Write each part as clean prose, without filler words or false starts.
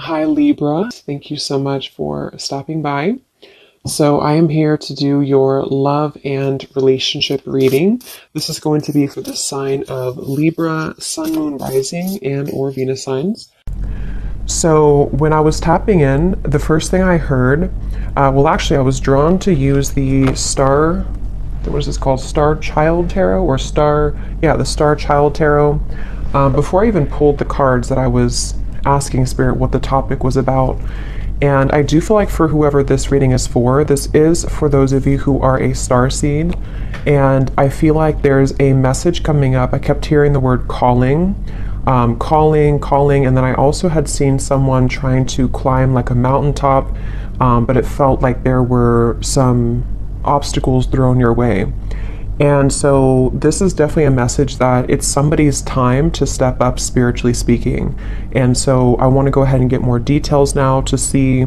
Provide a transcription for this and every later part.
Hi Libra, thank you so much for stopping by. So I am here to do your love and relationship reading. This is going to be for the sign of Libra, Sun, Moon, Rising, and or Venus signs. So when I was tapping in, the first thing I heard, actually I was drawn to use the star, what is this called? Star Child Tarot or the Star Child Tarot. Before I even pulled the cards that I was asking Spirit what the topic was about. And I do feel like for whoever this reading is for, this is for those of you who are a star seed. And I feel like there's a message coming up. I kept hearing the word calling, calling. And then I also had seen someone trying to climb like a mountaintop, but it felt like there were some obstacles thrown your way. And so this is definitely a message that it's somebody's time to step up spiritually speaking. And so I want to go ahead and get more details now to see.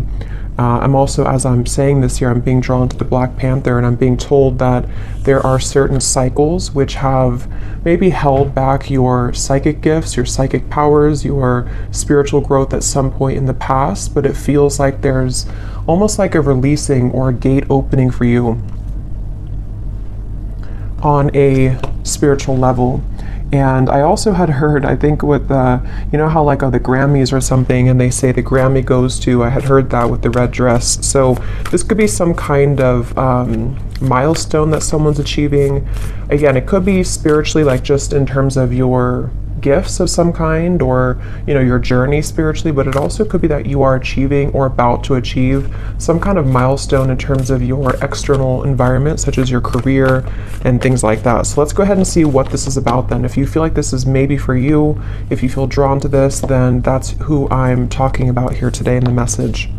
I'm also, as I'm saying this here, I'm being drawn to the Black Panther, and I'm being told that there are certain cycles which have maybe held back your psychic gifts, your psychic powers, your spiritual growth at some point in the past, but it feels like there's almost like a releasing or a gate opening for you on a spiritual level. And I also had heard, I think with you know how like the Grammys or something, and they say the Grammy goes to, I had heard that with the red dress. So this could be some kind of milestone that someone's achieving. Again, it could be spiritually, like just in terms of your gifts of some kind, or your journey spiritually, but it also could be that you are achieving or about to achieve some kind of milestone in terms of your external environment, such as your career and things like that. So let's go ahead and see what this is about then. If you feel like this is maybe for you, if you feel drawn to this, then that's who I'm talking about here today in the message.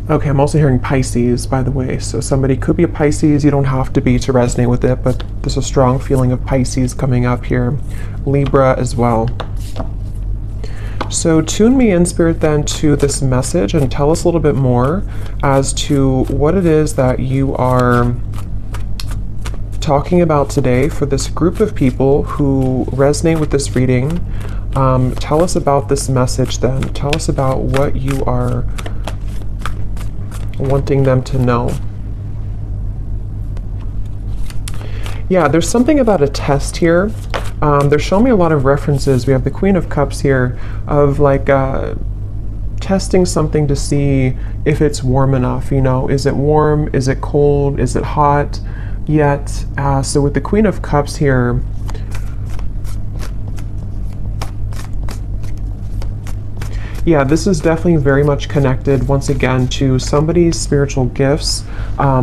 Okay, I'm also hearing Pisces, by the way. So somebody could be a Pisces. You don't have to be to resonate with it, but there's a strong feeling of Pisces coming up here. Libra as well. So tune me in, Spirit, then to this message and tell us a little bit more as to what it is that you are talking about today for this group of people who resonate with this reading. Tell us about this message then. Tell us about what you are wanting them to know. Yeah, there's something about a test here. They're showing me a lot of references. We have the Queen of Cups here of like testing something to see if it's warm enough. Is it warm? Is it cold? Is it hot yet? So with the Queen of Cups here, yeah, this is definitely very much connected, once again, to somebody's spiritual gifts,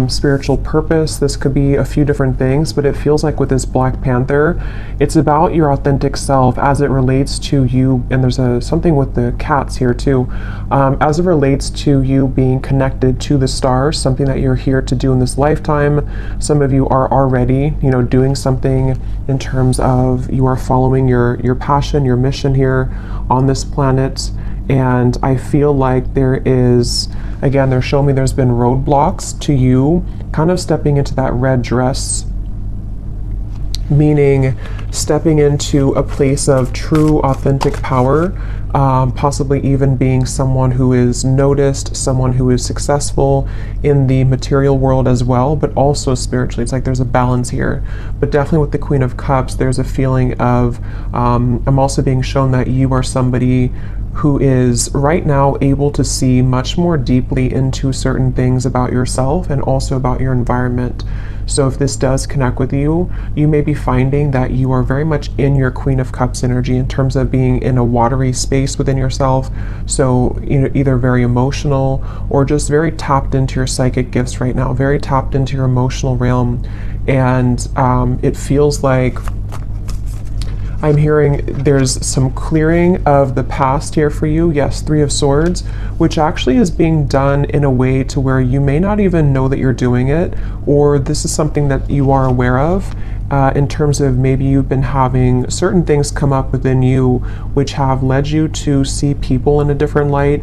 spiritual purpose. This could be a few different things, but it feels like with this Black Panther, it's about your authentic self as it relates to you. And there's something with the cats here too, as it relates to you being connected to the stars, something that you're here to do in this lifetime. Some of you are already, doing something in terms of you are following your passion, your mission here on this planet. And I feel like there is, again, they're showing me there's been roadblocks to you kind of stepping into that red dress, meaning stepping into a place of true authentic power, possibly even being someone who is noticed, someone who is successful in the material world as well, but also spiritually. It's like there's a balance here. But definitely with the Queen of Cups, there's a feeling of, I'm also being shown that you are somebody who is right now able to see much more deeply into certain things about yourself and also about your environment. So if this does connect with you, you may be finding that you are very much in your Queen of Cups energy in terms of being in a watery space within yourself. So either very emotional or just very tapped into your psychic gifts right now, very tapped into your emotional realm. And it feels like I'm hearing there's some clearing of the past here for you. Yes, Three of Swords, which actually is being done in a way to where you may not even know that you're doing it, or this is something that you are aware of. in terms of maybe you've been having certain things come up within you which have led you to see people in a different light.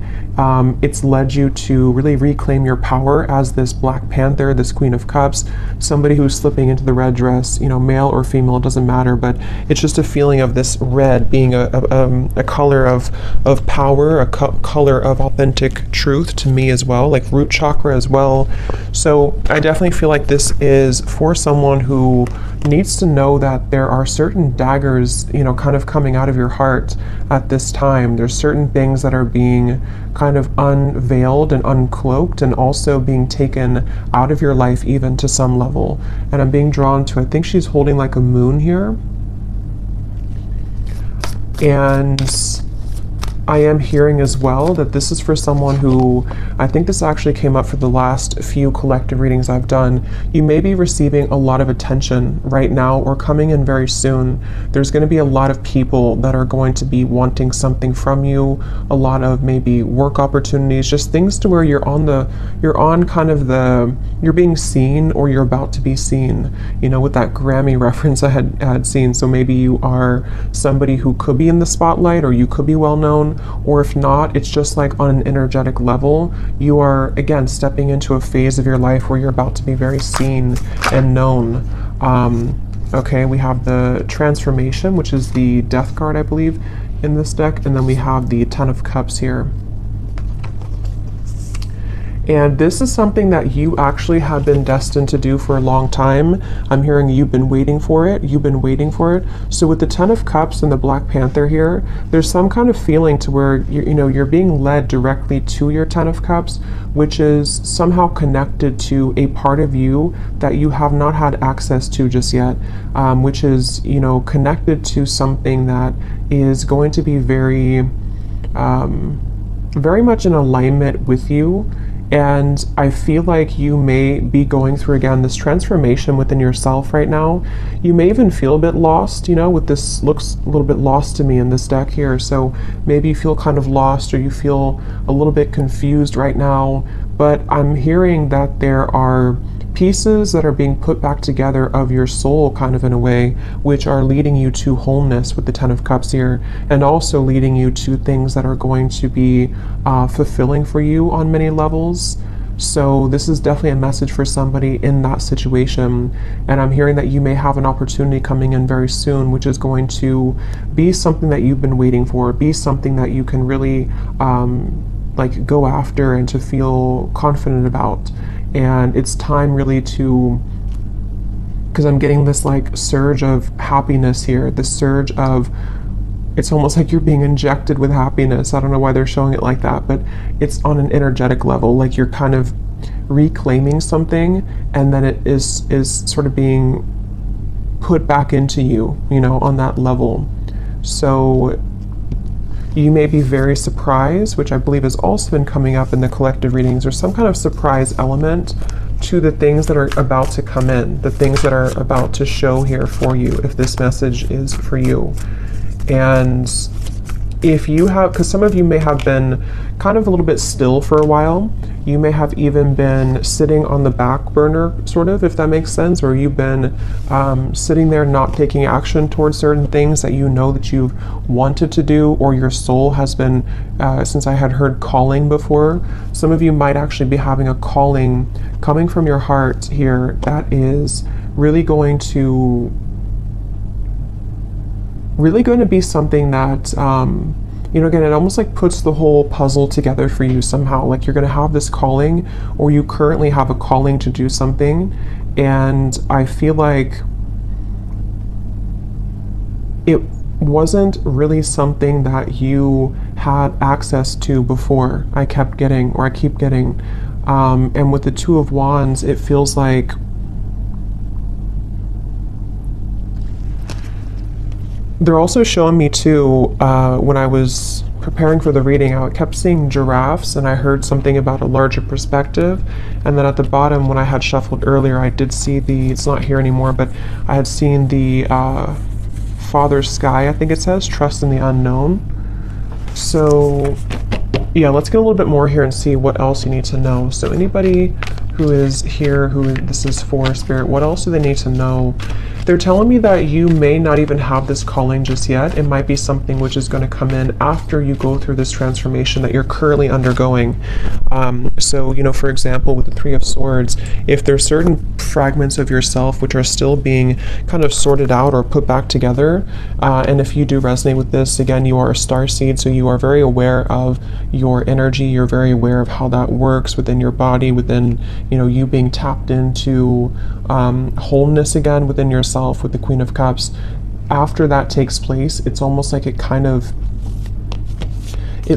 It's led you to really reclaim your power as this Black Panther, this Queen of Cups, somebody who's slipping into the red dress, you know, male or female, it doesn't matter, but it's just a feeling of this red being a color of power, a color of authentic truth to me as well, like root chakra as well. So I definitely feel like this is for someone who needs to know that there are certain daggers, you know, kind of coming out of your heart at this time. There's certain things that are being kind of unveiled and uncloaked and also being taken out of your life even to some level. And I'm being drawn to, I think she's holding like a moon here. And I am hearing as well that this is for someone who, I think this actually came up for the last few collective readings I've done. You may be receiving a lot of attention right now or coming in very soon. There's going to be a lot of people that are going to be wanting something from you, a lot of maybe work opportunities, just things to where you're being seen or you're about to be seen, you know, with that Grammy reference I had seen. So maybe you are somebody who could be in the spotlight or you could be well known. Or if not, it's just like on an energetic level, you are again stepping into a phase of your life where you're about to be very seen and known. Okay, we have the Transformation, which is the Death card, I believe, in this deck, and then we have the Ten of Cups here. And this is something that you actually have been destined to do for a long time. I'm hearing you've been waiting for it. You've been waiting for it. So with the Ten of Cups and the Black Panther here, there's some kind of feeling to where you're being led directly to your Ten of Cups, which is somehow connected to a part of you that you have not had access to just yet, which is, you know, connected to something that is going to be very, very much in alignment with you. And I feel like you may be going through, again, this transformation within yourself right now. You may even feel a bit lost, you know, with this looks a little bit lost to me in this deck here. So maybe you feel kind of lost or you feel a little bit confused right now. But I'm hearing that there are pieces that are being put back together of your soul kind of in a way, which are leading you to wholeness with the Ten of Cups here, and also leading you to things that are going to be fulfilling for you on many levels. So this is definitely a message for somebody in that situation. And I'm hearing that you may have an opportunity coming in very soon, which is going to be something that you've been waiting for, be something that you can really like go after and to feel confident about. And it's time really to, because I'm getting this like surge of happiness here, this surge of, it's almost like you're being injected with happiness. I don't know why they're showing it like that, but it's on an energetic level, like you're kind of reclaiming something and then it is sort of being put back into you, you know, on that level. So you may be very surprised, which I believe has also been coming up in the collective readings, or some kind of surprise element to the things that are about to come in, the things that are about to show here for you, if this message is for you. And if you have, because some of you may have been kind of a little bit still for a while, you may have even been sitting on the back burner, sort of, if that makes sense, or you've been sitting there not taking action towards certain things that you know that you've wanted to do, or your soul has been, since I had heard calling before, some of you might actually be having a calling coming from your heart here that is really going to be something that, you know, again, it almost like puts the whole puzzle together for you somehow. Like you're going to have this calling, or you currently have a calling to do something. And I feel like it wasn't really something that you had access to before. I keep getting. And with the Two of Wands, it feels like they're also showing me too, when I was preparing for the reading, I kept seeing giraffes, and I heard something about a larger perspective. And then at the bottom, when I had shuffled earlier, I did see it's not here anymore, but I had seen the Father Sky, I think it says, trust in the unknown. So yeah, let's get a little bit more here and see what else you need to know. So anybody who is here, who this is for, Spirit, what else do they need to know? They're telling me that you may not even have this calling just yet. It might be something which is going to come in after you go through this transformation that you're currently undergoing. So, you know, for example, with the Three of Swords, if there's certain fragments of yourself which are still being kind of sorted out or put back together, and if you do resonate with this, again, you are a starseed, so you are very aware of your energy, you're very aware of how that works within your body, within, you know, you being tapped into wholeness again within yourself with the Queen of Cups. After that takes place, it's almost like it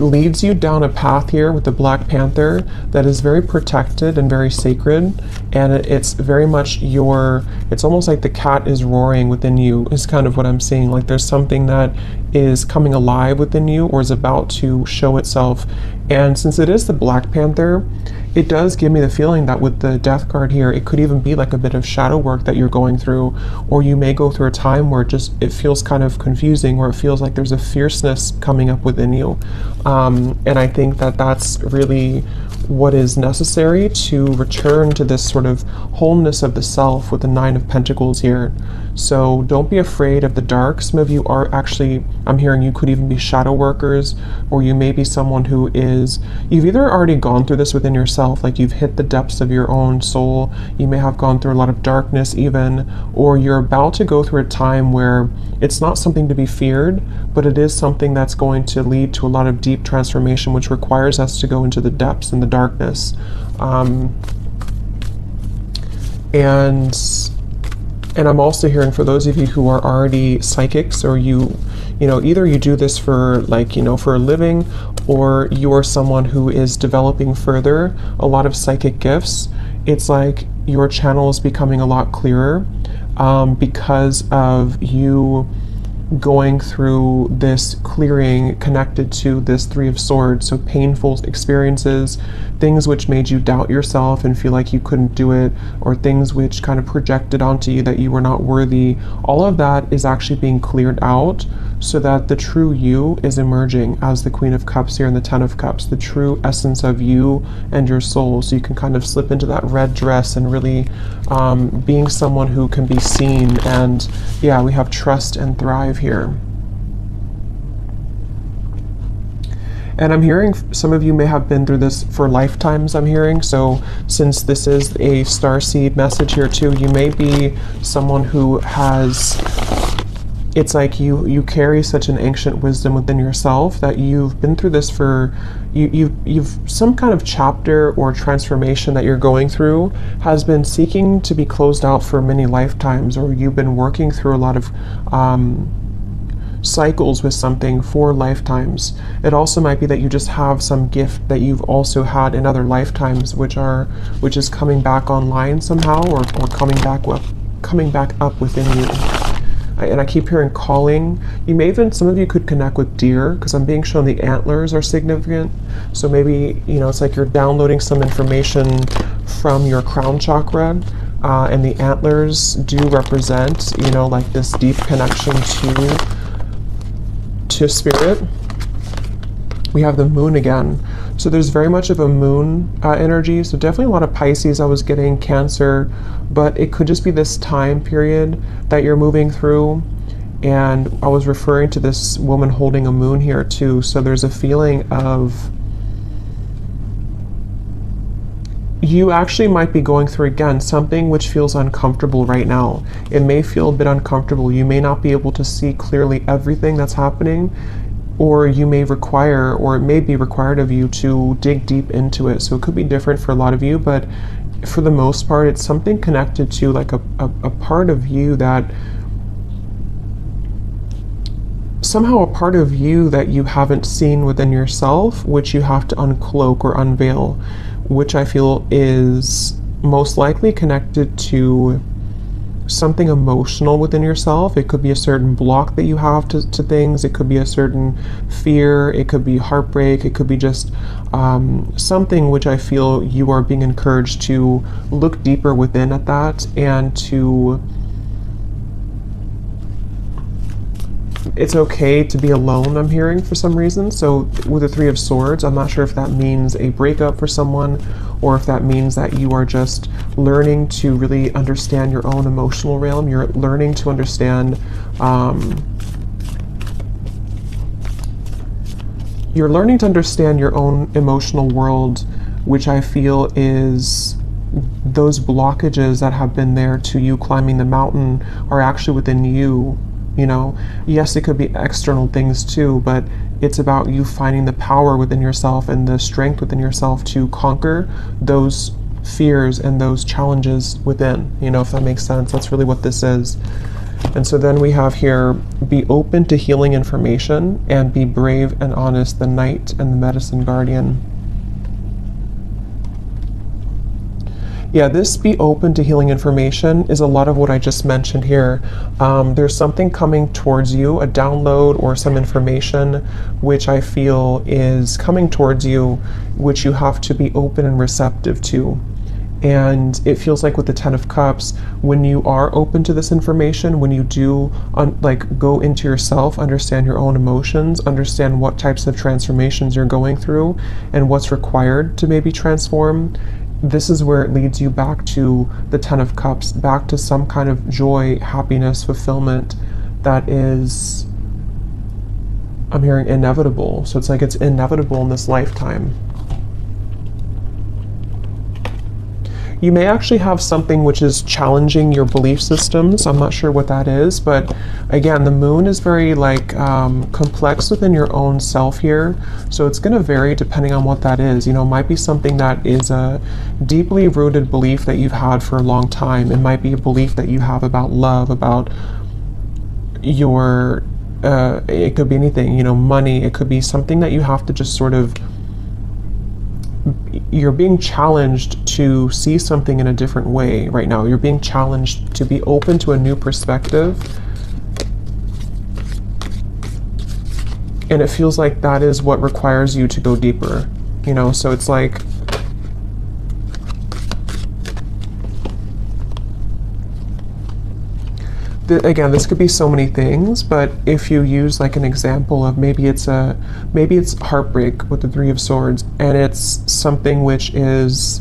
leads you down a path here with the Black Panther that is very protected and very sacred, and it's very much it's almost like the cat is roaring within you, is kind of what I'm seeing. Like there's something that is coming alive within you or is about to show itself. And since it is the Black Panther, it does give me the feeling that with the Death card here, it could even be like a bit of shadow work that you're going through, or you may go through a time where it feels kind of confusing, where it feels like there's a fierceness coming up within you. And I think that that's really what is necessary to return to this sort of wholeness of the self with the Nine of Pentacles here. So don't be afraid of the dark. Some of you are actually, I'm hearing you could even be shadow workers, or you may be someone who you've either already gone through this within yourself, like you've hit the depths of your own soul, you may have gone through a lot of darkness even, or you're about to go through a time where it's not something to be feared, but it is something that's going to lead to a lot of deep transformation, which requires us to go into the depths and the darkness. And I'm also hearing for those of you who are already psychics, or you know, either you do this for for a living, or you're someone who is developing further a lot of psychic gifts, it's like your channel is becoming a lot clearer because of you going through this clearing connected to this Three of Swords. So painful experiences, things which made you doubt yourself and feel like you couldn't do it, or things which kind of projected onto you that you were not worthy, all of that is actually being cleared out, so that the true you is emerging as the Queen of Cups here and the Ten of Cups, the true essence of you and your soul. So you can kind of slip into that red dress and really being someone who can be seen. And yeah, we have trust and thrive here. And I'm hearing some of you may have been through this for lifetimes, I'm hearing. So since this is a starseed message here too, you may be someone who has, it's like you carry such an ancient wisdom within yourself that you've been through this for, you've some kind of chapter or transformation that you're going through has been seeking to be closed out for many lifetimes, or you've been working through a lot of cycles with something for lifetimes. It also might be that you just have some gift that you've also had in other lifetimes, which is coming back online somehow, or coming back up within you. And I keep hearing calling. You may even, some of you could connect with deer, because I'm being shown the antlers are significant. So maybe, you know, it's like you're downloading some information from your crown chakra, and the antlers do represent, you know, like this deep connection to spirit. We have the moon again. So there's very much of a moon energy. So definitely a lot of Pisces I was getting, Cancer, but it could just be this time period that you're moving through. And I was referring to this woman holding a moon here too. So there's a feeling of, you actually might be going through, again, something which feels uncomfortable right now. It may feel a bit uncomfortable. You may not be able to see clearly everything that's happening, or you may require, or it may be required of you to dig deep into it. So it could be different for a lot of you, but for the most part, it's something connected to like a part of you that, somehow a part of you that you haven't seen within yourself, which you have to uncloak or unveil, which I feel is most likely connected to something emotional within yourself. It could be a certain block that you have to things. It could be a certain fear. It could be heartbreak. It could be just something which I feel you are being encouraged to look deeper within at that, and to it's okay to be alone, I'm hearing, for some reason. So with the Three of Swords, I'm not sure if that means a breakup for someone, or if that means that you are just learning to really understand your own emotional realm. You're learning to understand, your own emotional world, which I feel is those blockages that have been there to you climbing the mountain are actually within you. You know, yes, it could be external things too, but it's about you finding the power within yourself and the strength within yourself to conquer those fears and those challenges within, you know, if that makes sense. That's really what this is. And so then we have here, be open to healing information and be brave and honest, the Knight and the Medicine Guardian. Yeah, this be open to healing information is a lot of what I just mentioned here. There's something coming towards you, a download or some information which I feel is coming towards you, which you have to be open and receptive to. And it feels like with the Ten of Cups, when you are open to this information, when you do like go into yourself, understand your own emotions, understand what types of transformations you're going through and what's required to maybe transform, this is where it leads you back to the Ten of Cups, back to some kind of joy, happiness, fulfillment that is, I'm hearing, inevitable. So it's like it's inevitable in this lifetime. You may actually have something which is challenging your belief systems. I'm not sure what that is, but again, the moon is very like complex within your own self here. So it's going to vary depending on what that is. You know, it might be something that is a deeply rooted belief that you've had for a long time. It might be a belief that you have about love, about your, it could be anything, you know, money. It could be something that you have to just sort of, you're being challenged to see something in a different way right now. You're being challenged to be open to a new perspective. And it feels like that is what requires you to go deeper, you know? So it's like, again, this could be so many things, but if you use like an example of maybe it's heartbreak with the Three of Swords, and it's something which is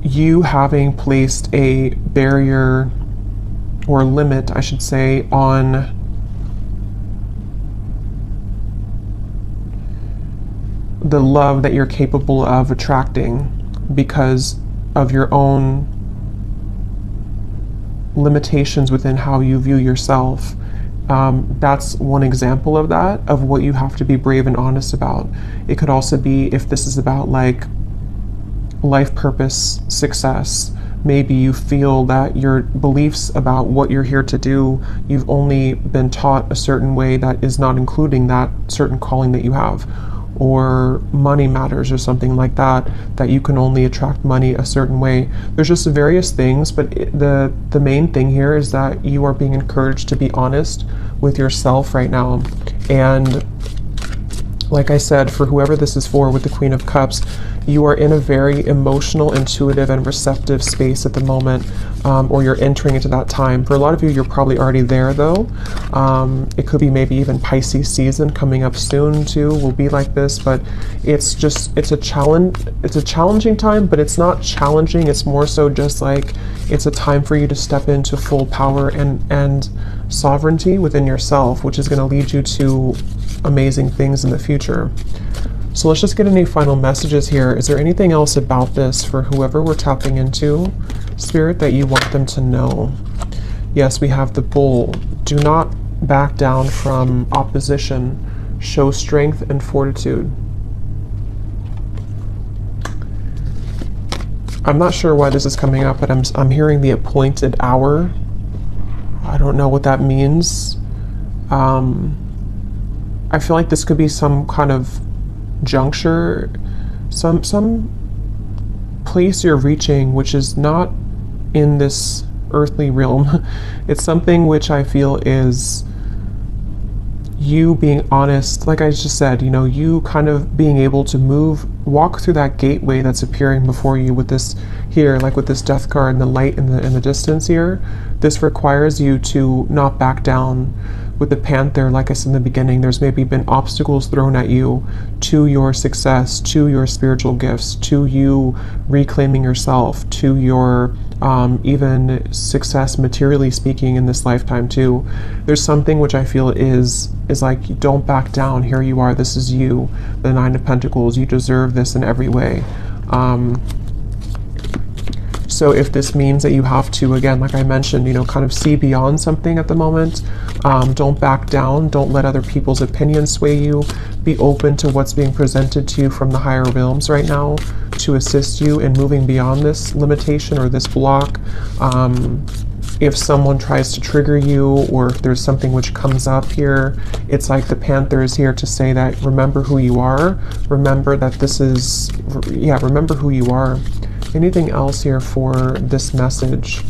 you having placed a barrier or limit, I should say, on the love that you're capable of attracting because of your own limitations within how you view yourself. That's one example of that, of what you have to be brave and honest about. It could also be if this is about like life purpose, success. Maybe you feel that your beliefs about what you're here to do, you've only been taught a certain way that is not including that certain calling that you have. Or money matters or something like that, that you can only attract money a certain way. There's just various things, but the main thing here is that you are being encouraged to be honest with yourself right now. And like I said, for whoever this is for with the Queen of Cups, you are in a very emotional, intuitive, and receptive space at the moment, or you're entering into that time. For a lot of you, you're probably already there though. It could be maybe even Pisces season coming up soon too, will be like this, but it's a challenging time, but it's not challenging. It's more so just like, it's a time for you to step into full power and sovereignty within yourself, which is going to lead you to amazing things in the future. So let's just get any final messages here. Is there anything else about this for whoever we're tapping into, Spirit, that you want them to know? Yes, we have the Bull. Do not back down from opposition. Show strength and fortitude. I'm not sure why this is coming up, but I'm hearing the appointed hour. I don't know what that means. I feel like this could be some kind of juncture, some place you're reaching which is not in this earthly realm. It's something which I feel is you being honest, like I just said, you know, you kind of being able to walk through that gateway that's appearing before you with this here, like with this Death card and the light in the distance here. This requires you to not back down. With the Panther, like I said in the beginning, there's maybe been obstacles thrown at you to your success, to your spiritual gifts, to you reclaiming yourself, to your even success materially speaking in this lifetime too. There's something which I feel is like, don't back down. Here you are. This is you, the Nine of Pentacles. You deserve this in every way. So if this means that you have to, again, like I mentioned, you know, kind of see beyond something at the moment, don't back down. Don't let other people's opinions sway you. Be open to what's being presented to you from the higher realms right now to assist you in moving beyond this limitation or this block. If someone tries to trigger you, or if there's something which comes up here, it's like the Panther is here to say that remember who you are. Remember that this is, yeah, remember who you are. Anything else here for this message?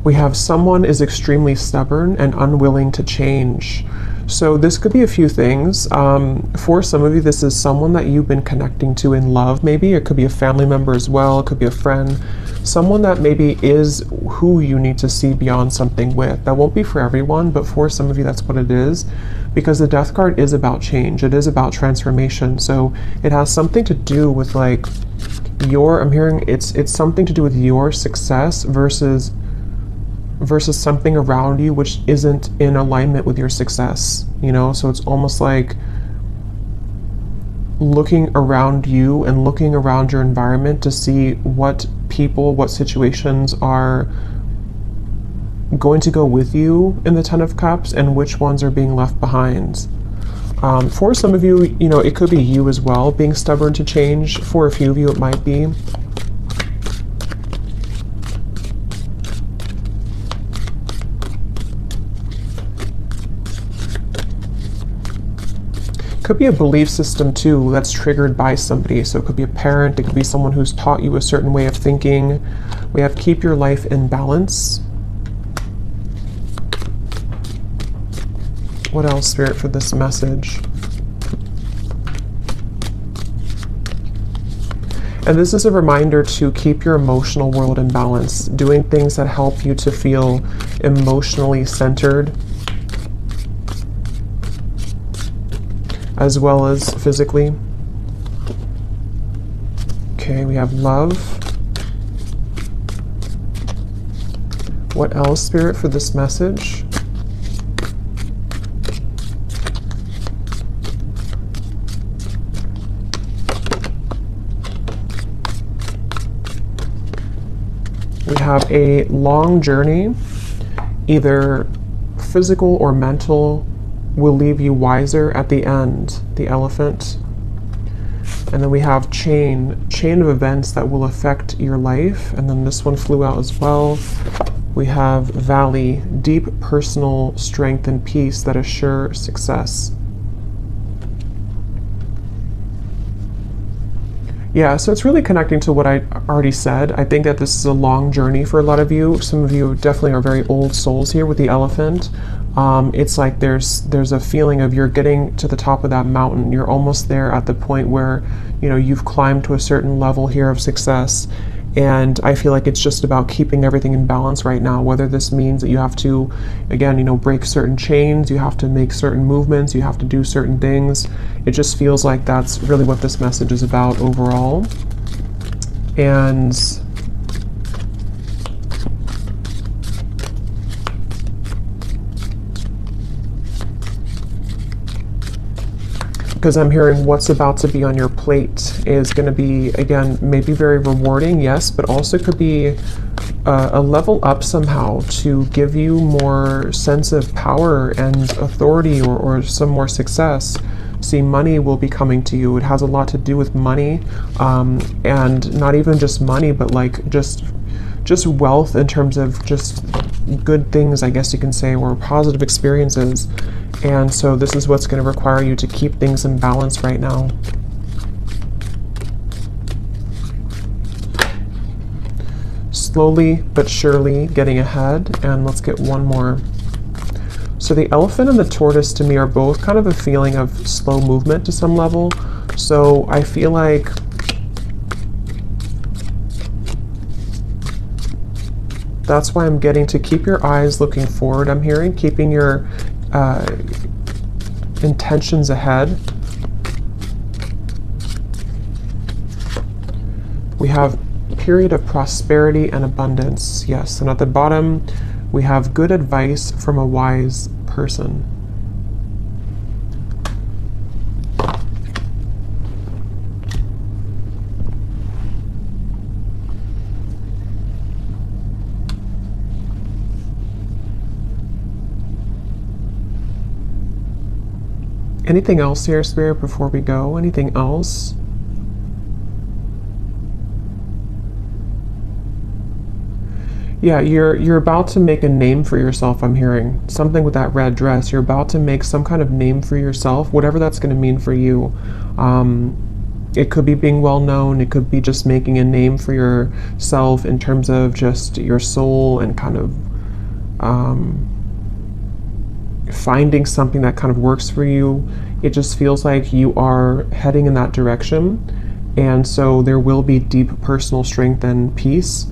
We have someone is extremely stubborn and unwilling to change. So this could be a few things. For some of you, this is someone that you've been connecting to in love, maybe. It could be a family member as well. It could be a friend. Someone that maybe is who you need to see beyond something with. That won't be for everyone, but for some of you, that's what it is. Because the Death card is about change. It is about transformation. So it has something to do with like your, I'm hearing it's something to do with your success versus something around you which isn't in alignment with your success, you know? So it's almost like looking around you and looking around your environment to see what people, what situations are going to go with you in the Ten of Cups and which ones are being left behind. For some of you, you know, it could be you as well being stubborn to change. For a few of you, it might be. Could be a belief system too that's triggered by somebody. So it could be a parent, it could be someone who's taught you a certain way of thinking. We have keep your life in balance. What else, Spirit, for this message? And this is a reminder to keep your emotional world in balance, doing things that help you to feel emotionally centered, as well as physically. Okay, we have love. What else, Spirit, for this message? We have a long journey, either physical or mental, will leave you wiser at the end, the Elephant. And then we have chain of events that will affect your life. And then this one flew out as well. We have Valley, deep personal strength and peace that assure success. Yeah, so it's really connecting to what I already said. I think that this is a long journey for a lot of you. Some of you definitely are very old souls here with the Elephant. It's like there's a feeling of you're getting to the top of that mountain. You're almost there at the point where, you know, you've climbed to a certain level here of success. And I feel like it's just about keeping everything in balance right now, whether this means that you have to, again, you know, break certain chains, you have to make certain movements, you have to do certain things. It just feels like that's really what this message is about overall. And because I'm hearing what's about to be on your plate is going to be, again, maybe very rewarding, yes, but also could be a level up somehow to give you more sense of power and authority, or some more success. See, money will be coming to you. It has a lot to do with money, and not even just money, but like just wealth in terms of just good things, I guess you can say, or positive experiences. And so this is what's going to require you to keep things in balance right now. Slowly but surely getting ahead. And let's get one more. So the Elephant and the Tortoise to me are both kind of a feeling of slow movement to some level. So I feel like That's why I'm getting to keep your eyes looking forward. I'm hearing keeping your intentions ahead. We have period of prosperity and abundance. Yes, and at the bottom we have good advice from a wise person. Anything else here, Spirit, before we go? Anything else? Yeah, you're about to make a name for yourself, I'm hearing. Something with that red dress. You're about to make some kind of name for yourself, whatever that's going to mean for you. It could be being well known. It could be just making a name for yourself in terms of just your soul and kind of finding something that kind of works for you. It just feels like you are heading in that direction. And so there will be deep personal strength and peace.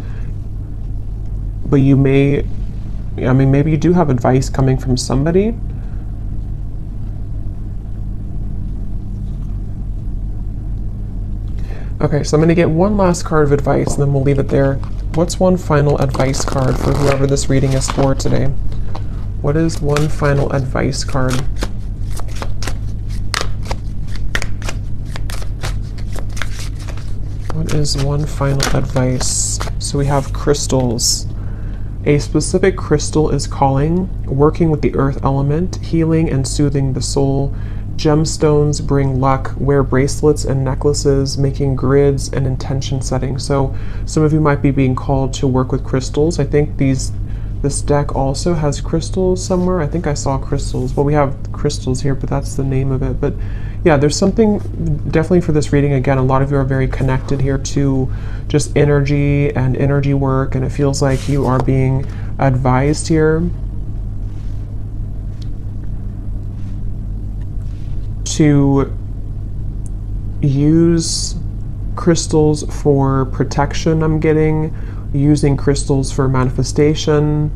But you may, I mean, maybe you do have advice coming from somebody. Okay, so I'm going to get one last card of advice and then we'll leave it there. What's one final advice card for whoever this reading is for today? What is one final advice card? What is one final advice? So we have crystals. A specific crystal is calling, working with the earth element, healing and soothing the soul. Gemstones bring luck, wear bracelets and necklaces, making grids and intention setting. So some of you might be being called to work with crystals. I think this deck also has crystals somewhere. I think I saw crystals. Well, we have crystals here, but that's the name of it. But yeah, there's something definitely for this reading. Again, a lot of you are very connected here to just energy and energy work, and it feels like you are being advised here to use crystals for protection. I'm getting using crystals for manifestation.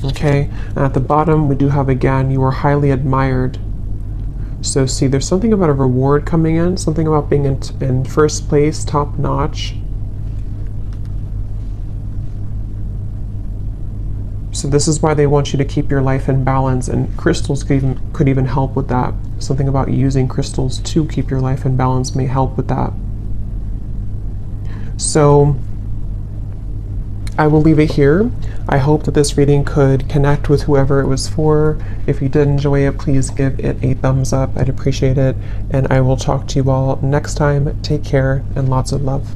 Okay, and at the bottom we do have again, you are highly admired. So see, there's something about a reward coming in, something about being in first place, top notch. So this is why they want you to keep your life in balance, and crystals could even help with that. Something about using crystals to keep your life in balance may help with that. So I will leave it here. I hope that this reading could connect with whoever it was for. If you did enjoy it, please give it a thumbs up. I'd appreciate it. And I will talk to you all next time. Take care and lots of love.